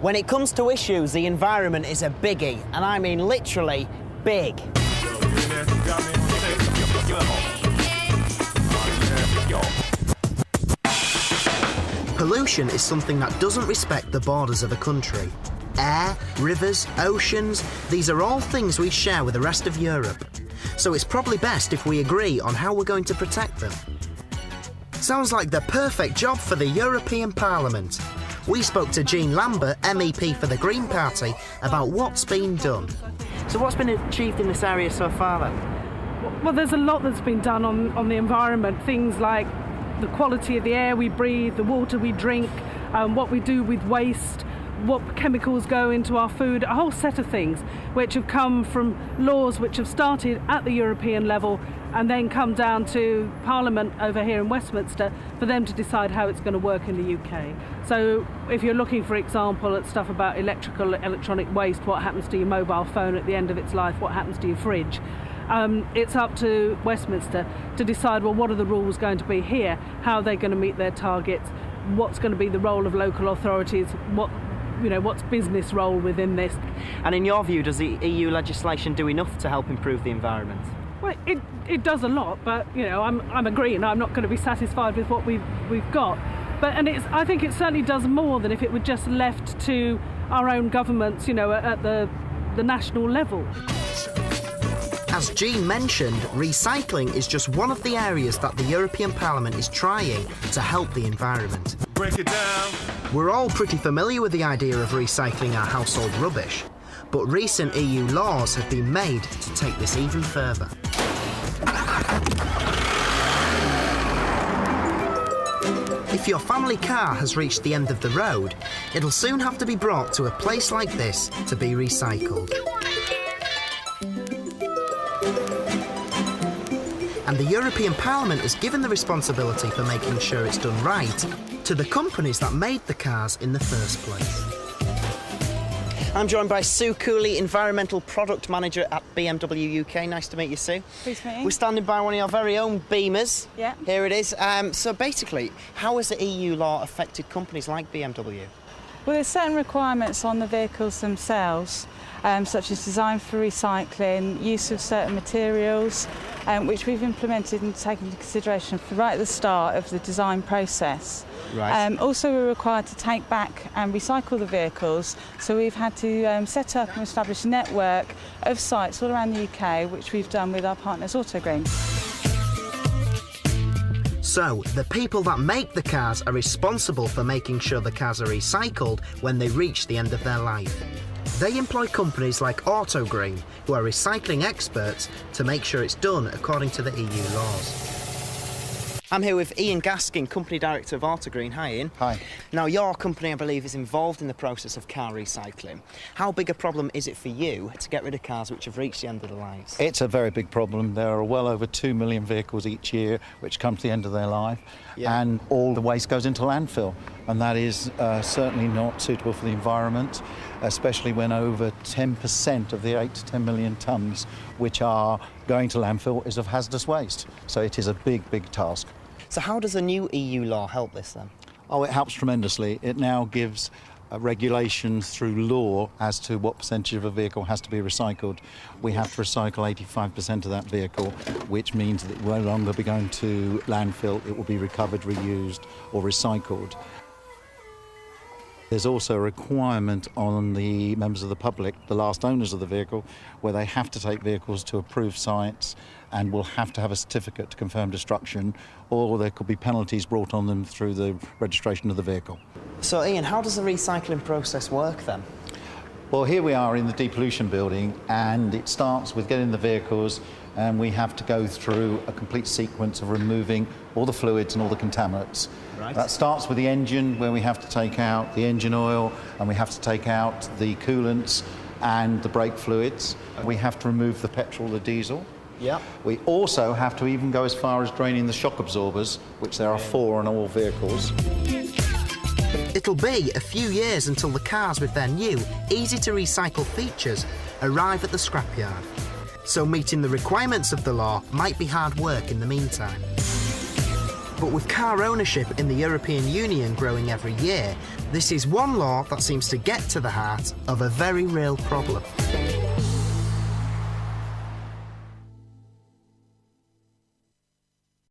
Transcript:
When it comes to issues, the environment is a biggie, and I mean literally big. Pollution is something that doesn't respect the borders of a country. Air, rivers, oceans, these are all things we share with the rest of Europe. So it's probably best if we agree on how we're going to protect them. Sounds like the perfect job for the European Parliament. We spoke to Jean Lambert, MEP for the Green Party, about what's been done. So what's been achieved in this area so far then? Well, there's a lot that's been done on the environment. Things like the quality of the air we breathe, the water we drink, what we do with waste, what chemicals go into our food, a whole set of things which have come from laws which have started at the European level and then come down to Parliament over here in Westminster for them to decide how it's going to work in the UK. So if you're looking, for example, at stuff about electronic waste, what happens to your mobile phone at the end of its life, what happens to your fridge, it's up to Westminster to decide, well, what are the rules going to be here, how are they going to meet their targets, what's going to be the role of local authorities, what's business role within this. And in your view, does the EU legislation do enough to help improve the environment? Well, it does a lot, but I'm a Green. I'm not going to be satisfied with what we've got. But I think it certainly does more than if it were just left to our own governments, at the national level. As Jean mentioned, recycling is just one of the areas that the European Parliament is trying to help the environment. Break it down. We're all pretty familiar with the idea of recycling our household rubbish, but recent EU laws have been made to take this even further. If your family car has reached the end of the road, it'll soon have to be brought to a place like this to be recycled. And the European Parliament has given the responsibility for making sure it's done right to the companies that made the cars in the first place. I'm joined by Sue Cooley, Environmental Product Manager at BMW UK. Nice to meet you, Sue. Pleased to meet you. We're standing by one of your very own Beamers. Yeah. Here it is. So basically, how has the EU law affected companies like BMW? Well, there's certain requirements on the vehicles themselves, such as design for recycling, use of certain materials, which we've implemented and taken into consideration right at the start of the design process. Right. Also, we're required to take back and recycle the vehicles, so we've had to set up and establish a network of sites all around the UK, which we've done with our partners Autogreen. So, the people that make the cars are responsible for making sure the cars are recycled when they reach the end of their life. They employ companies like Autogreen, who are recycling experts, to make sure it's done according to the EU laws. I'm here with Ian Gaskin, Company Director of Autogreen. Hi, Ian. Hi. Now, your company, I believe, is involved in the process of car recycling. How big a problem is it for you to get rid of cars which have reached the end of their lives? It's a very big problem. There are well over 2 million vehicles each year which come to the end of their life, and all the waste goes into landfill, and that is certainly not suitable for the environment, especially when over 10% of the 8 to 10 million tonnes which are going to landfill is of hazardous waste. So it is a big, big task. So how does the new EU law help this then? Oh, it helps tremendously. It now gives regulations through law as to what percentage of a vehicle has to be recycled. We have to recycle 85% of that vehicle, which means that it will no longer be going to landfill. It will be recovered, reused or recycled. There's also a requirement on the members of the public, the last owners of the vehicle, where they have to take vehicles to approved sites and will have to have a certificate to confirm destruction, or there could be penalties brought on them through the registration of the vehicle. So, Ian, how does the recycling process work then? Well, here we are in the depollution building, and it starts with getting the vehicles, and we have to go through a complete sequence of removing all the fluids and all the contaminants. Right. That starts with the engine, where we have to take out the engine oil, and we have to take out the coolants and the brake fluids. We have to remove the petrol, the diesel. Yeah. We also have to even go as far as draining the shock absorbers, which there are 4 on all vehicles. It'll be a few years until the cars with their new, easy-to-recycle features arrive at the scrapyard. So meeting the requirements of the law might be hard work in the meantime. But with car ownership in the European Union growing every year, this is one law that seems to get to the heart of a very real problem.